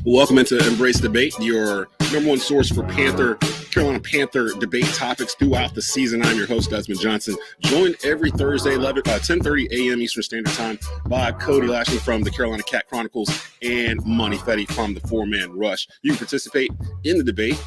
Welcome into Embrace Debate, your number one source for Carolina Panther debate topics throughout the season. I'm your host, Desmond Johnson, joined every Thursday, 10:30 a.m. Eastern Standard Time by Cody Lachney from the Carolina Chronicles and Monty Fetti from the Four Man Rush. You can participate in the debate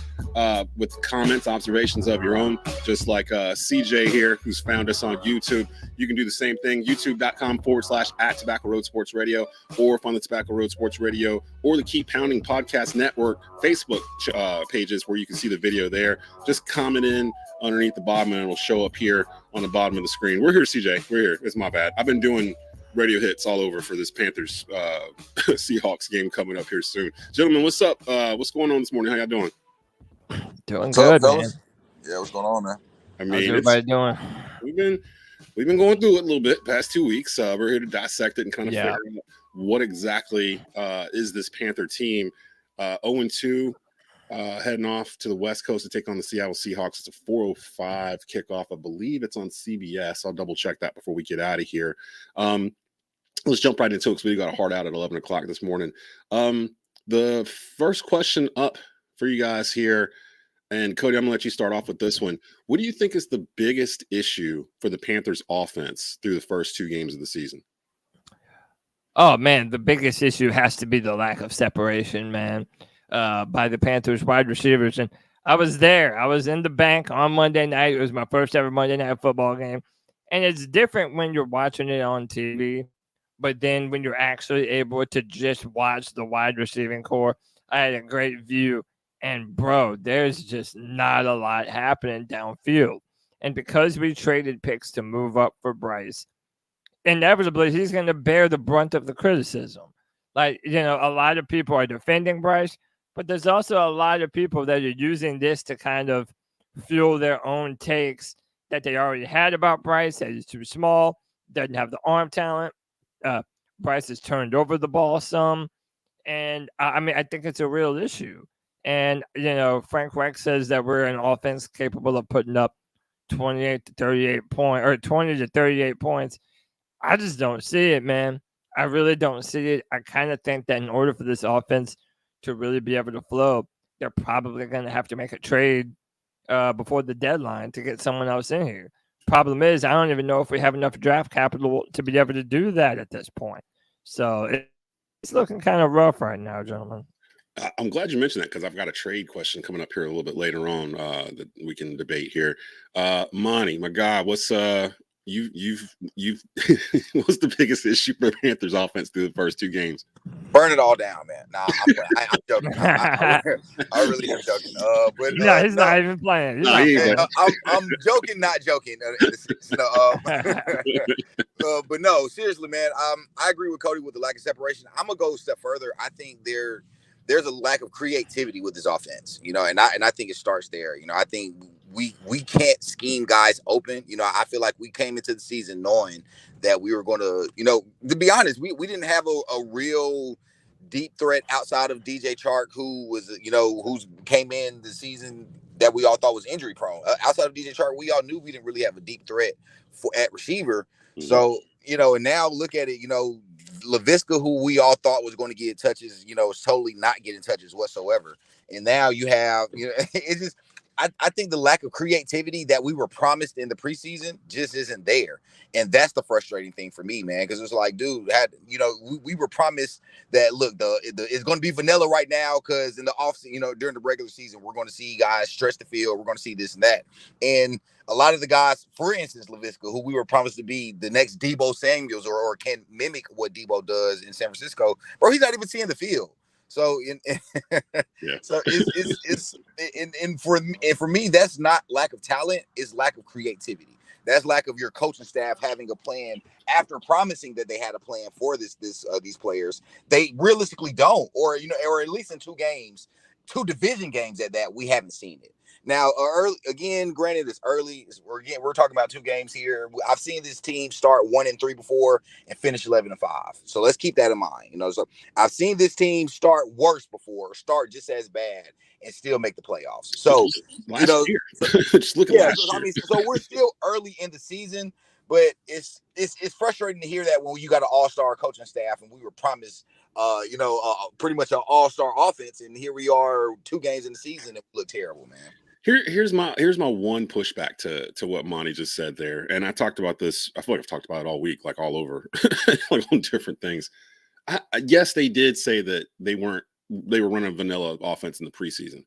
with comments, observations of your own, just like CJ here, who's found us on YouTube. You can do the same thing, youtube.com/@Tobacco Road Sports Radio, or on the Tobacco Road Sports Radio or the Keep Pounding Podcast Network Facebook pages where you can see the video there. Just comment in underneath the bottom and it'll show up here on the bottom of the screen. We're here, CJ. We're here. It's my bad. I've been doing radio hits all over for this Panthers Seahawks game coming up here soon. Gentlemen, what's up? What's going on this morning? How y'all doing? Doing good, man. Yeah, what's going on, man? I mean, how's everybody doing? We've been going through it a little bit past 2 weeks. We're here to dissect it and kind of figure out what exactly is this Panther team. 0-2, heading off to the West Coast to take on the Seattle Seahawks. It's a 4:05 kickoff. I believe it's on CBS. I'll double check that before we get out of here. Let's jump right into it because we got a hard out at 11 o'clock this morning. The first question up for you guys here, and Cody, I'm going to let you start off with this one. What do you think is the biggest issue for the Panthers offense through the first two games of the season? Oh, man, the biggest issue has to be the lack of separation, man, by the Panthers wide receivers. And I was there. I was in the bank on Monday night. It was my first ever Monday night football game. And it's different when you're watching it on TV, but then when you're actually able to just watch the wide receiving core, I had a great view. And, bro, there's just not a lot happening downfield. And because we traded picks to move up for Bryce, inevitably he's going to bear the brunt of the criticism. Like, a lot of people are defending Bryce, but there's also a lot of people that are using this to kind of fuel their own takes that they already had about Bryce, that he's too small, doesn't have the arm talent. Bryce has turned over the ball some. And, I think it's a real issue. And, Frank Reich says that we're an offense capable of putting up 28 to 38 points or 20 to 38 points. I just don't see it, man. I really don't see it. I kind of think that in order for this offense to really be able to flow, they're probably going to have to make a trade before the deadline to get someone else in here. Problem is, I don't even know if we have enough draft capital to be able to do that at this point. So it's looking kind of rough right now, gentlemen. I'm glad you mentioned that because I've got a trade question coming up here a little bit later on that we can debate here. Monty, my guy, what's you've what's the biggest issue for the Panthers offense through the first two games? Burn it all down, man. Nah, I'm joking. I really am joking. But no, he's not even playing. I'm joking, not joking. But no, seriously, man. I agree with Cody with the lack of separation. I'm gonna go a step further. I think there's a lack of creativity with this offense, and I think it starts there. I think we can't scheme guys open. I feel like we came into the season knowing that we were going to be honest, we didn't have a real deep threat outside of DJ Chark, who was, who's came in the season that we all thought was injury prone. Outside of DJ Chark, we all knew we didn't really have a deep threat at receiver. Mm-hmm. So, and now look at it, Laviska, who we all thought was going to get touches, is totally not getting touches whatsoever. And now you have, it's just, I think the lack of creativity that we were promised in the preseason just isn't there. And that's the frustrating thing for me, man, because it's like, dude, we were promised that, look, it's going to be vanilla right now because in the offseason, during the regular season, we're going to see guys stretch the field. We're going to see this and that. And a lot of the guys, for instance, Laviska, who we were promised to be the next Deebo Samuels or can mimic what Deebo does in San Francisco, bro, he's not even seeing the field. So, so for me, that's not lack of talent; it's lack of creativity. That's lack of your coaching staff having a plan after promising that they had a plan for these players. They realistically don't, or at least in two division games at that, we haven't seen it. Now, granted, it's early. We're talking about two games here. I've seen this team start 1-3 before and finish 11-5. So let's keep that in mind. So I've seen this team start worse before, or start just as bad, and still make the playoffs. So last year. Just look at last year. So we're still early in the season, But it's frustrating to hear that when you got an all-star coaching staff and we were promised, pretty much an all-star offense, and here we are 2 games in the season and we look terrible, man. Here's my one pushback to what Monty just said there, and I talked about this. I feel like I've talked about it all week, like all over, like on different things. Yes, they did say that they were running vanilla offense in the preseason,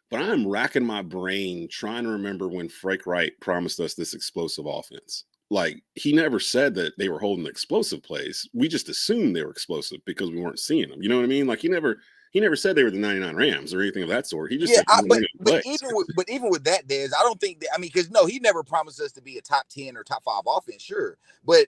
but I'm racking my brain trying to remember when Frank Wright promised us this explosive offense. Like, he never said that they were holding explosive plays. We just assumed they were explosive because we weren't seeing them. You know what I mean? Like, he never said they were the 99 Rams or anything of that sort. He just said, but even with that, Des, I don't think that, because no, he never promised us to be a top 10 or top 5 offense, sure. But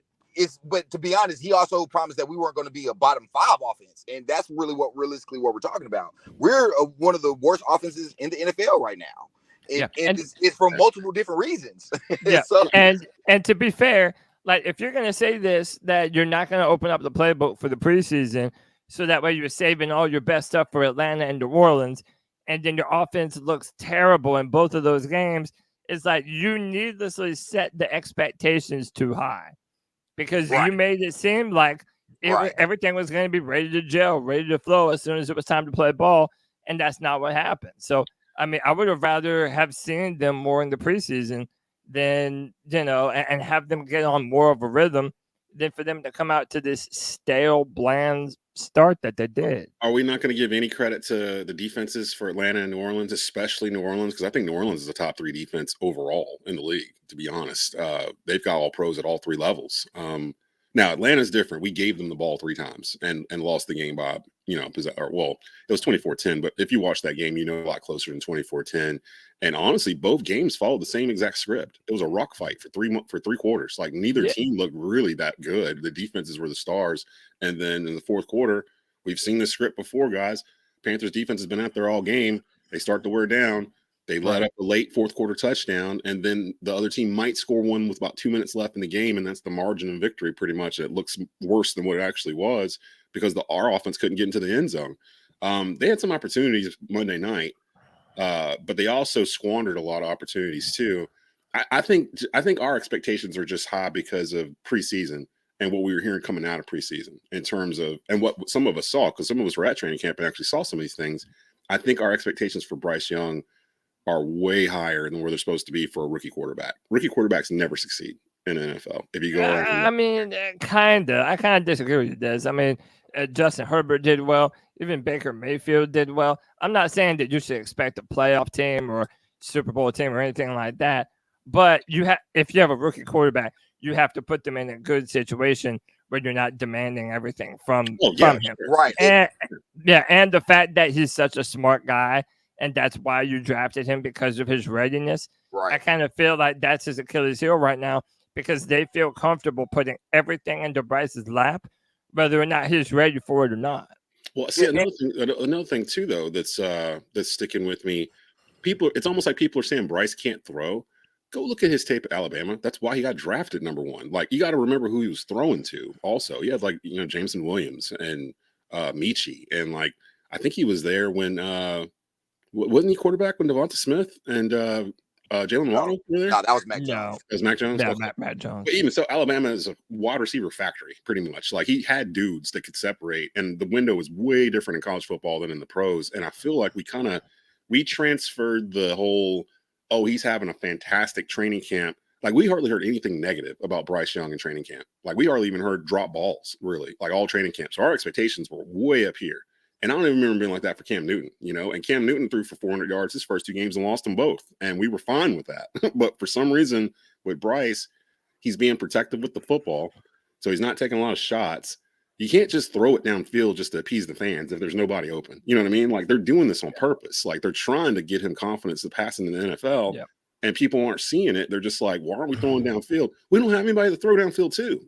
to be honest, he also promised that we weren't going to be a bottom 5 offense. And that's really realistically what we're talking about. We're one of the worst offenses in the NFL right now. And it's for multiple different reasons. Yeah. And to be fair, like, if you're going to say this, that you're not going to open up the playbook for the preseason, so that way you're saving all your best stuff for Atlanta and New Orleans, and then your offense looks terrible in both of those games, it's like you needlessly set the expectations too high, because you made it seem like everything was going to be ready to gel, ready to flow as soon as it was time to play ball, and that's not what happened. So, I mean, I would have rather have seen them more in the preseason than, and have them get on more of a rhythm than for them to come out to this stale, bland start that they did. Are we not going to give any credit to the defenses for Atlanta and New Orleans, especially New Orleans? Because I think New Orleans is the top 3 defense overall in the league, to be honest. They've got all pros at all 3 levels. Now, Atlanta's different. We gave them the ball 3 times and lost the game by, it was 24-10. But if you watch that game, a lot closer than 24-10. And honestly, both games followed the same exact script. It was a rock fight for 3 quarters. Like, neither team looked really that good. The defenses were the stars. And then in the fourth quarter, we've seen this script before, guys. Panthers defense has been out there all game. They start to wear down. They let up a late fourth quarter touchdown, and then the other team might score one with about 2 minutes left in the game, and that's the margin of victory pretty much. It looks worse than what it actually was because our offense couldn't get into the end zone. They had some opportunities Monday night, but they also squandered a lot of opportunities too. I think our expectations are just high because of preseason and what we were hearing coming out of preseason in terms of, and what some of us saw, because some of us were at training camp and actually saw some of these things. I think our expectations for Bryce Young are way higher than where they're supposed to be for a rookie quarterback. Rookie quarterbacks never succeed in the NFL. If you go, I kind of disagree with you, Des. I mean, Justin Herbert did well. Even Baker Mayfield did well. I'm not saying that you should expect a playoff team or Super Bowl team or anything like that. But if you have a rookie quarterback, you have to put them in a good situation where you're not demanding everything from him. Right. And the fact that he's such a smart guy, and that's why you drafted him, because of his readiness. Right. I kind of feel like that's his Achilles heel right now, because they feel comfortable putting everything into Bryce's lap, whether or not he's ready for it or not. Well, see, another thing too, though, that's sticking with me. It's almost like people are saying Bryce can't throw. Go look at his tape at Alabama. That's why he got drafted number 1. Like, you got to remember who he was throwing to. Also, you had Jameson Williams and Michi, and I think he was there when wasn't he quarterback when Devonta Smith and Jalen Waddle were there? No, that was Mac Jones. It was Mac Jones? Yeah, Mac Jones. But even so, Alabama is a wide receiver factory, pretty much. Like, he had dudes that could separate, and the window was way different in college football than in the pros. And I feel like we transferred the whole, he's having a fantastic training camp. Like, we hardly heard anything negative about Bryce Young in training camp. Like, we hardly even heard drop balls, really, like all training camp. So our expectations were way up here. And I don't even remember being like that for Cam Newton, and Cam Newton threw for 400 yards his first 2 games and lost them both. And we were fine with that. But for some reason with Bryce, he's being protective with the football. So he's not taking a lot of shots. You can't just throw it downfield just to appease the fans if there's nobody open. You know what I mean? Like, they're doing this on purpose. Like, they're trying to get him confidence to pass in the NFL. Yep. And people aren't seeing it. They're just like, why aren't we throwing downfield? We don't have anybody to throw downfield too.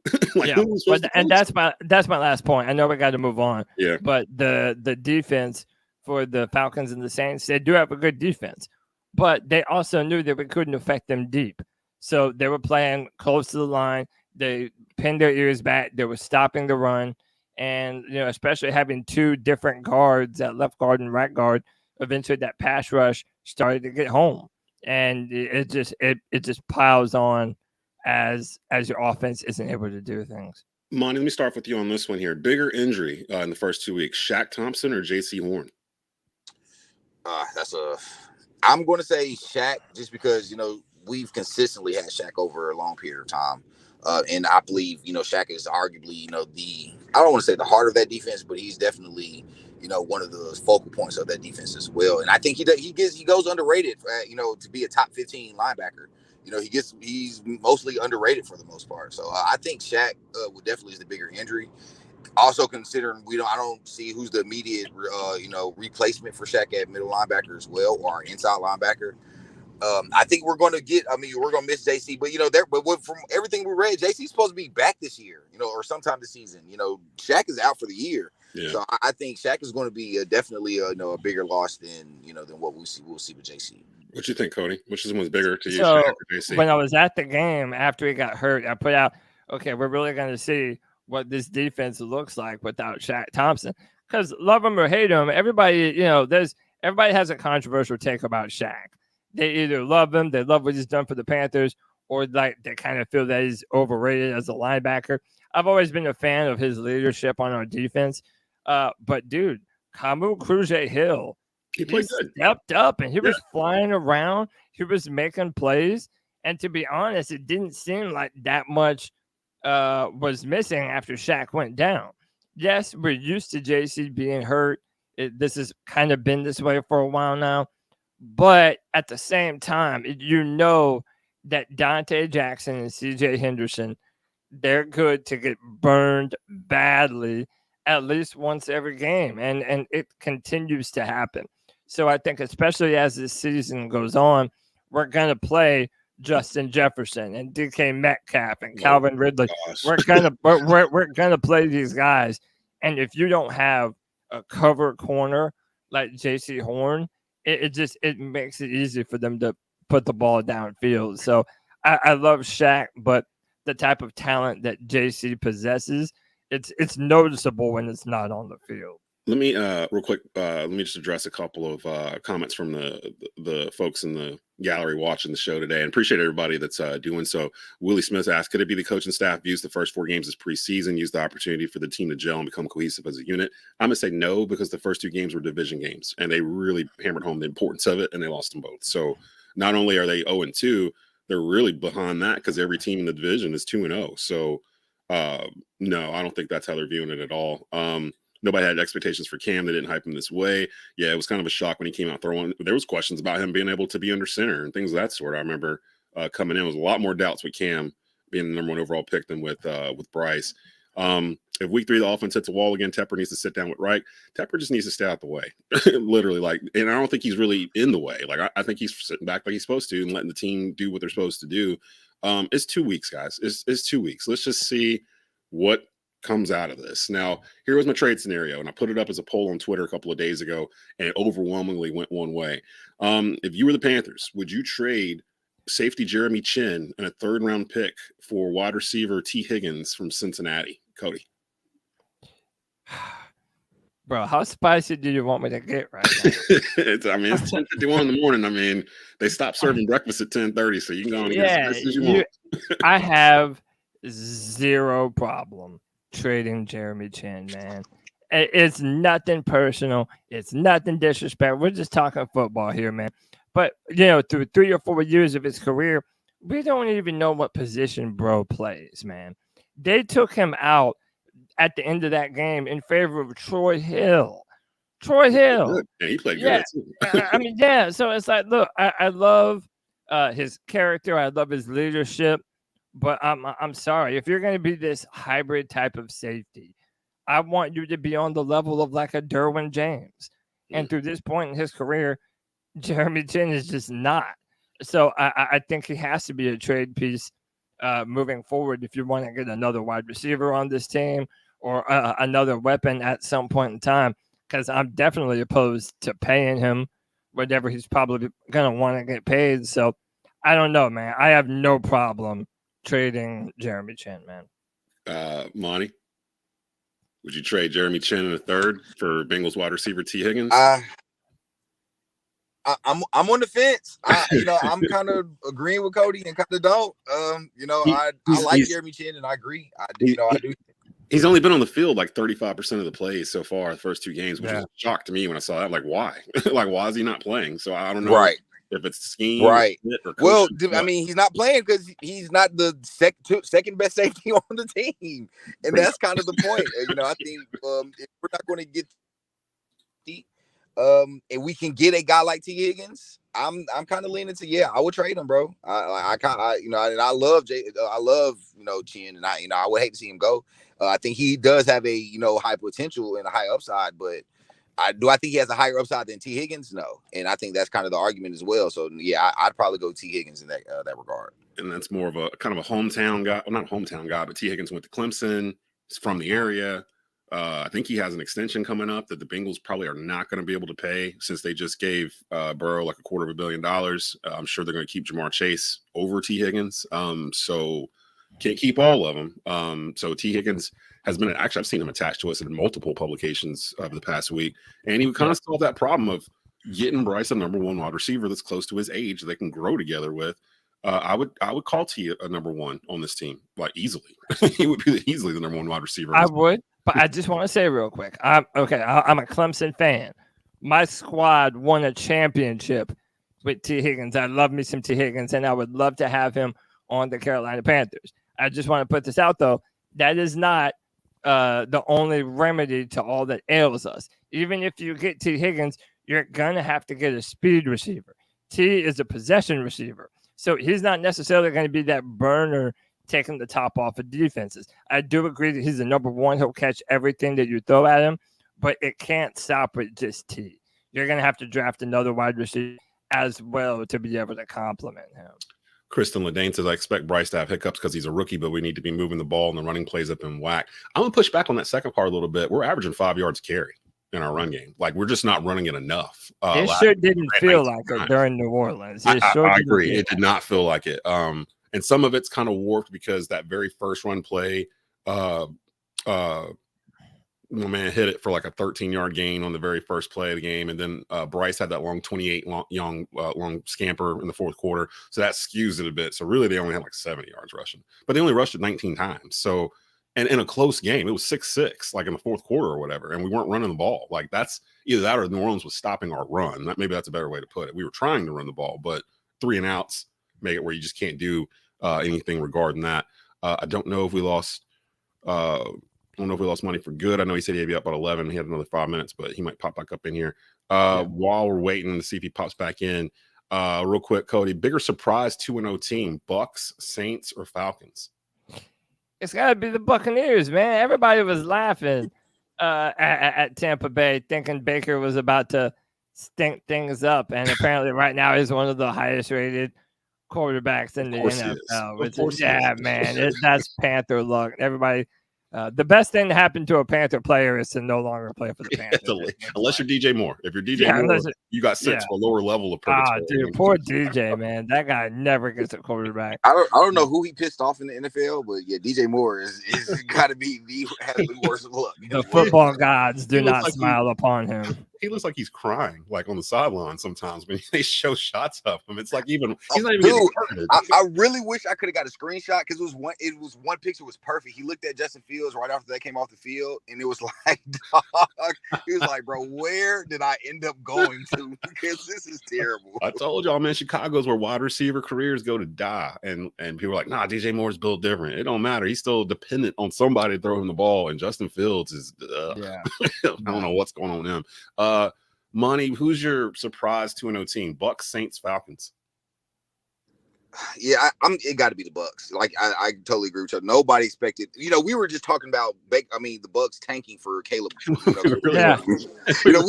That's my last point. I know we got to move on. Yeah. But the defense for the Falcons and the Saints, they do have a good defense, but they also knew that we couldn't affect them deep. So they were playing close to the line. They pinned their ears back. They were stopping the run. And, especially having 2 different guards at left guard and right guard, eventually that pass rush started to get home. And it just piles on as your offense isn't able to do things. Monty, let me start with you on this one here. Bigger injury in the first 2 weeks, Shaq Thompson or Jaycee Horn? I'm going to say Shaq, just because, we've consistently had Shaq over a long period of time. And I believe, Shaq is arguably, I don't want to say the heart of that defense, but he's definitely, one of the focal points of that defense as well. And I think he goes underrated, to be a top 15 linebacker. He's mostly underrated for the most part. So I think Shaq would definitely is the bigger injury. Also considering I don't see who's the immediate, replacement for Shaq at middle linebacker as well, or inside linebacker. I think we're going to miss Jaycee, but from everything we read, Jaycee's supposed to be back this year, or sometime this season. Shaq is out for the year. Yeah. So I think Shaq is going to be definitely a bigger loss than what we'll see with Jaycee. What you think, Cody? Which is one's bigger to you, so, Shaq or Jaycee? When I was at the game after he got hurt, I put out, okay, we're really going to see what this defense looks like without Shaq Thompson. Because love him or hate him, everybody has a controversial take about Shaq. They either love him, they love what he's done for the Panthers, or like they kind of feel that he's overrated as a linebacker. I've always been a fan of his leadership on our defense. But dude, Kamu Kruse-Hill, he stepped up and he was flying around. He was making plays. And to be honest, it didn't seem like that much was missing after Shaq went down. Yes, we're used to Jaycee being hurt. This has kind of been this way for a while now. But at the same time, that Dante Jackson and CJ Henderson, they're good to get burned badly at least once every game. And it continues to happen. So I think especially as this season goes on, we're going to play Justin Jefferson and DK Metcalf and Calvin Ridley. We're gonna play these guys. And if you don't have a cover corner like Jaycee Horn, it makes it easy for them to put the ball downfield. So I love Shaq, but the type of talent that Jaycee possesses, it's noticeable when it's not on the field. Let me real quick. Let me just address a couple of comments from the folks in the gallery watching the show today, and appreciate everybody that's doing so. Willie Smith asked, "Could it be the coaching staff views the first 4 games as preseason, use the opportunity for the team to gel and become cohesive as a unit?" I'm gonna say no, because the first 2 games were division games, and they really hammered home the importance of it, and they lost them both. So not only are they 0-2, they're really behind that because every team in the division is 2-0. So no, I don't think that's how they're viewing it at all. Nobody had expectations for Cam. They didn't hype him this way. Yeah, it was kind of a shock when he came out throwing. There was questions about him being able to be under center and things of that sort. I remember coming in, was a lot more doubts with Cam being the number 1 overall pick than with Bryce. If week 3 the offense hits a wall again, Tepper needs to sit down with Reich. Tepper just needs to stay out the way, literally. And I don't think he's really in the way. I think he's sitting back like he's supposed to and letting the team do what they're supposed to do. It's 2 weeks, guys. It's 2 weeks. Let's just see what comes out of this. Now, here was my trade scenario, and I put it up as a poll on Twitter a couple of days ago, and it overwhelmingly went one way. If you were the Panthers, would you trade safety Jeremy Chinn and a 3rd-round pick for wide receiver Tee Higgins from Cincinnati? Cody. Bro, how spicy do you want me to get right now? It's 10:51 in the morning. They stopped serving breakfast at 10:30, so you can go on and get as spicy as you want. I have zero problem trading Jeremy Chinn, man. It's nothing personal. It's nothing disrespectful. We're just talking football here, man. But, through 3 or 4 years of his career, we don't even know what position bro plays, man. They took him out at the end of that game in favor of Troy Hill. Yeah, he played good. Yeah. So it's like, look, I love his character. I love his leadership. But I'm sorry, if you're going to be this hybrid type of safety, I want you to be on the level of like a Derwin James. And through this point in his career, Jeremy Chinn is just not. So I think he has to be a trade piece moving forward if you want to get another wide receiver on this team or another weapon at some point in time, because I'm definitely opposed to paying him whatever he's probably going to want to get paid. So I don't know, man. I have no problem trading Jeremy Chinn, man. Monty, would you trade Jeremy Chinn in a 3rd for Bengals wide receiver Tee Higgins? I'm on the fence. I'm kind of agreeing with Cody and kind of don't. I like Jeremy Chinn, and I agree. I do. He's only been on the field like 35% of the plays so far the first 2 games, which was a shock to me when I saw that. Like, why? Like, why is he not playing? So I don't know if it's scheme. Right. Well, he's not playing because he's not the second best safety on the team, and that's kind of the point. I think if we're not going to get and we can get a guy like Tee Higgins, I'm kind of leaning to I would trade him, bro. And I love Chinn, and I would hate to see him go. I think he does have a high potential and a high upside, but I think he has a higher upside than Tee Higgins? No, and I think that's kind of the argument as well. So I'd probably go Tee Higgins in that regard. And that's more of a kind of a hometown guy, well, not hometown guy, but Tee Higgins went to Clemson. He's from the area. I think he has an extension coming up that the Bengals probably are not going to be able to pay since they just gave Burrow like $250 million. I'm sure they're going to keep Jamar Chase over Tee Higgins. So can't keep all of them. So Tee Higgins has been actually, I've seen him attached to us in multiple publications over the past week, and he would kind of solve that problem of getting Bryce a number 1 wide receiver that's close to his age that they can grow together with. I would call T a number 1 on this team, like easily. He would be easily the number 1 wide receiver. I would, but I just want to say real quick, I'm a Clemson fan. My squad won a championship with Tee Higgins. I love me some Tee Higgins, and I would love to have him on the Carolina Panthers. I just want to put this out, though. That is not the only remedy to all that ails us. Even if you get Tee Higgins, you're going to have to get a speed receiver. T is a possession receiver. So he's not necessarily going to be that burner taking the top off of defenses. I do agree that he's the number 1. He'll catch everything that you throw at him, but it can't stop with just T. You're going to have to draft another wide receiver as well to be able to complement him. Kristen Ledane says, I expect Bryce to have hiccups because he's a rookie, but we need to be moving the ball and the running plays up in whack. I'm going to push back on that second part a little bit. We're averaging 5 yards carry in our run game. Like, we're just not running it enough. It sure didn't feel like it during New Orleans. I agree. It did not feel like it. And some of it's kind of warped because that very first run play, my man hit it for like a 13-yard gain on the very first play of the game, and then Bryce had that long 28 long scamper in the fourth quarter, so that skews it a bit. So really, they only had like 70 yards rushing, but they only rushed it 19 times. So, and in a close game, it was 6-6, like in the fourth quarter or whatever, and we weren't running the ball. Like, that's either that or New Orleans was stopping our run. Maybe that's a better way to put it. We were trying to run the ball, but 3 and outs make it where you just can't do anything regarding that. I don't know if we lost. I don't know if we lost Monty for good. I know he said he'd be up at 11. He had another 5 minutes, but he might pop back up in here. While we're waiting to see if he pops back in, real quick, Cody, bigger surprise 2-0 team, Bucs, Saints, or Falcons? It's got to be the Buccaneers, man. Everybody was laughing at Tampa Bay, thinking Baker was about to stink things up, and apparently right now he's one of the highest-rated quarterbacks in the NFL. Man, that's Panther luck. Everybody. The best thing to happen to a Panther player is to no longer play for the Panthers. Unless you're DJ Moore. If you're DJ Moore, you got sent to a lower level of purgatory. Dude, poor DJ, man. That guy never gets a quarterback. I don't know who he pissed off in the NFL, but DJ Moore is got to be has the worst luck. The football gods do not smile upon him. He looks like he's crying, like on the sideline sometimes when they show shots of him. It's like he's not even getting hurt. I really wish I could have got a screenshot because it was one picture was perfect. He looked at Justin Fields right after they came off the field, and it was like, dog. He was like, bro, where did I end up going to? Because this is terrible. I told y'all, man, Chicago's where wide receiver careers go to die. And people are like, nah, DJ Moore's built different. It don't matter. He's still dependent on somebody to throw him the ball. And Justin Fields is I don't know what's going on with him. Monty, who's your surprise 2-0 team? Bucs, Saints, Falcons. Yeah, it got to be the Bucs. Like I totally agree with you. Nobody expected. We were just talking about the Bucs tanking for Caleb. We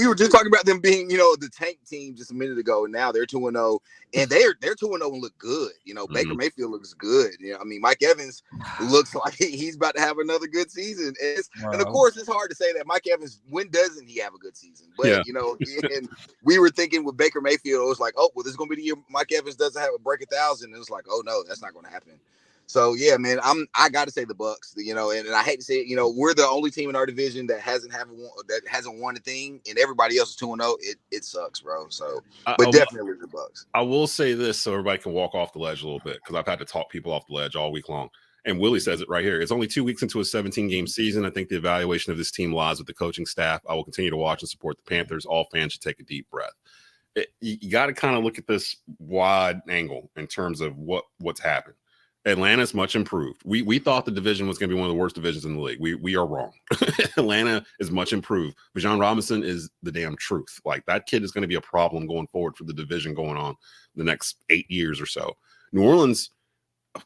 were just talking about them being the tank team just a minute ago, and now they're 2-0, and they're 2-0 and look good. Baker Mayfield looks good. Mike Evans looks like he's about to have another good season. And of course, it's hard to say that Mike Evans. When doesn't he have a good season? But and we were thinking with Baker Mayfield, it was like, oh well, this is gonna be the year Mike Evans doesn't have a break 1,000. And it's like, oh no, that's not going to happen. So yeah, man, I got to say the Bucs. You know, and I hate to say it, you know, we're the only team in our division that hasn't won a thing, and everybody else is 2-0. It sucks, bro. So, but definitely the Bucs. I will say this so everybody can walk off the ledge a little bit, because I've had to talk people off the ledge all week long. And Willie says it right here. It's only 2 weeks into a 17-game season. I think the evaluation of this team lies with the coaching staff. I will continue to watch and support the Panthers. All fans should take a deep breath. You got to kind of look at this wide angle in terms of what's happened. Atlanta's much improved. We thought the division was going to be one of the worst divisions in the league. We are wrong. Atlanta is much improved. Bijan Robinson is the damn truth. Like, that kid is going to be a problem going forward for the division going on the next 8 years or so. New Orleans,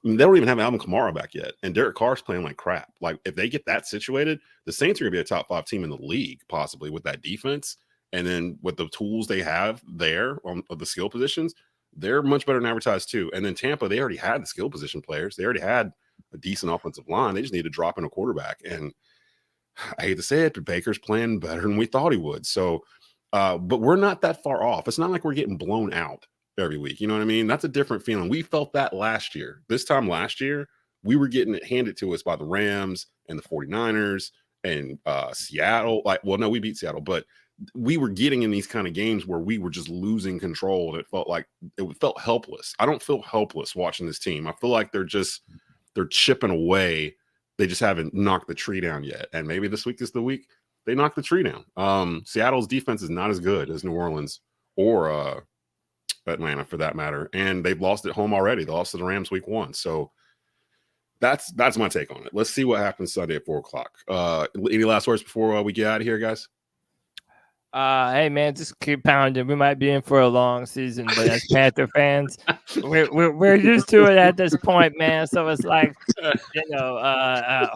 they don't even have Alvin Kamara back yet, and Derek Carr's playing like crap. Like, if they get that situated, the Saints are going to be a top 5 team in the league, possibly, with that defense. And then with the tools they have there on the skill positions, they're much better than advertised too. And then Tampa, they already had the skill position players. They already had a decent offensive line. They just need to drop in a quarterback. And I hate to say it, but Baker's playing better than we thought he would. So, but we're not that far off. It's not like we're getting blown out every week. You know what I mean? That's a different feeling. We felt that last year. This time last year, we were getting it handed to us by the Rams and the 49ers and Seattle. Like, well, no, we beat Seattle, but we were getting in these kind of games where we were just losing control, and it felt helpless. I don't feel helpless watching this team. I feel like they're chipping away. They just haven't knocked the tree down yet. And maybe this week is the week they knock the tree down. Seattle's defense is not as good as New Orleans or Atlanta, for that matter. And they've lost at home already. They lost to the Rams week 1. So that's my take on it. Let's see what happens Sunday at 4:00. Any last words before we get out of here, guys? Hey man, just keep pounding. We might be in for a long season, but as Panther fans, we're used to it at this point, man. So it's like,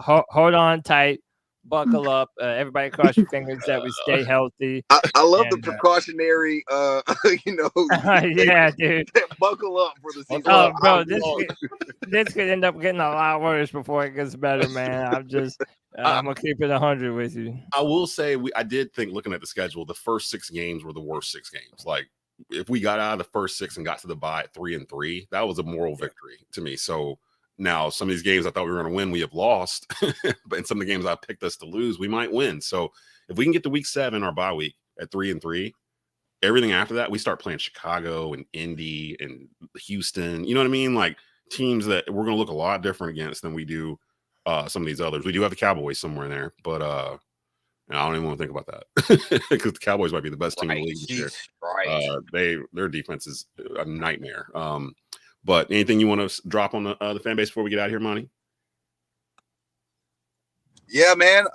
hold on tight, buckle up. Everybody cross your fingers that we stay healthy. I love the precautionary, yeah, dude. Buckle up for the season. Oh, bro, this could end up getting a lot worse before it gets better, man. I'm gonna keep it 100 with you. I will say I did think, looking at the schedule, the first 6 games were the worst 6 games. Like, if we got out of the first 6 and got to the bye at 3-3, that was a moral victory to me. So now some of these games I thought we were going to win, we have lost. But in some of the games I picked us to lose, we might win. So if we can get to week 7, our bye week, at 3-3, everything after that, we start playing Chicago and Indy and Houston. You know what I mean? Like, teams that we're going to look a lot different against than we do some of these others. We do have the Cowboys somewhere in there, but I don't even want to think about that, because the Cowboys might be the best team in the league this year. Right. Their defense is a nightmare. But anything you want to drop on the fan base before we get out of here, Monty? Yeah, man.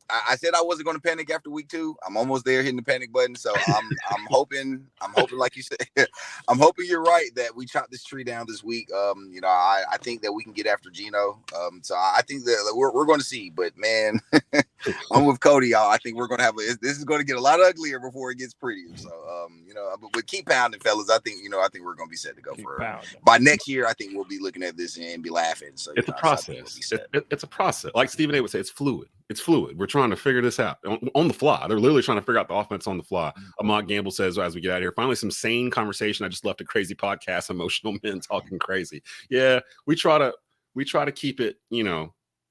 I said I wasn't going to panic after week 2. I'm almost there, hitting the panic button. So I'm hoping, like you said, I'm hoping you're right that we chop this tree down this week. I think that we can get after Geno. So I think that we're going to see. But man, I'm with Cody. I think we're going to have this is going to get a lot uglier before it gets prettier. So but keep pounding, fellas. I think we're going to be set to go by next year. I think we'll be looking at this and be laughing. So it's a process. It's a process. Like Stephen A would say, it's fluid. It's fluid. We're trying to figure this out on the fly. They're literally trying to figure out the offense on the fly. Ahmad Gamble says, as we get out of here, finally some sane conversation. I just left a crazy podcast, emotional men talking crazy. Yeah, we try to keep it,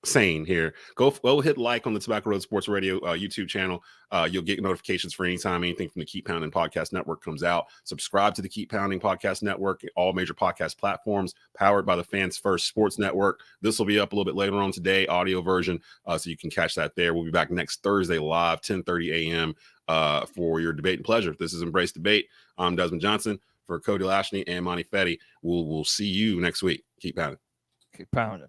sane here. Go hit like on the Tobacco Road Sports Radio YouTube channel. You'll get notifications for anytime anything from the Keep Pounding Podcast Network comes out. Subscribe to the Keep Pounding Podcast Network, all major podcast platforms, powered by the Fans First Sports Network. This will be up a little bit later on today, audio version, so you can catch that there. We'll be back next Thursday live, 10:30 a.m. For your debate and pleasure. This is Embrace Debate. I'm Desmond Johnson for Cody Lachney and Monty Fetti. We'll see you next week. Keep pounding. Keep pounding.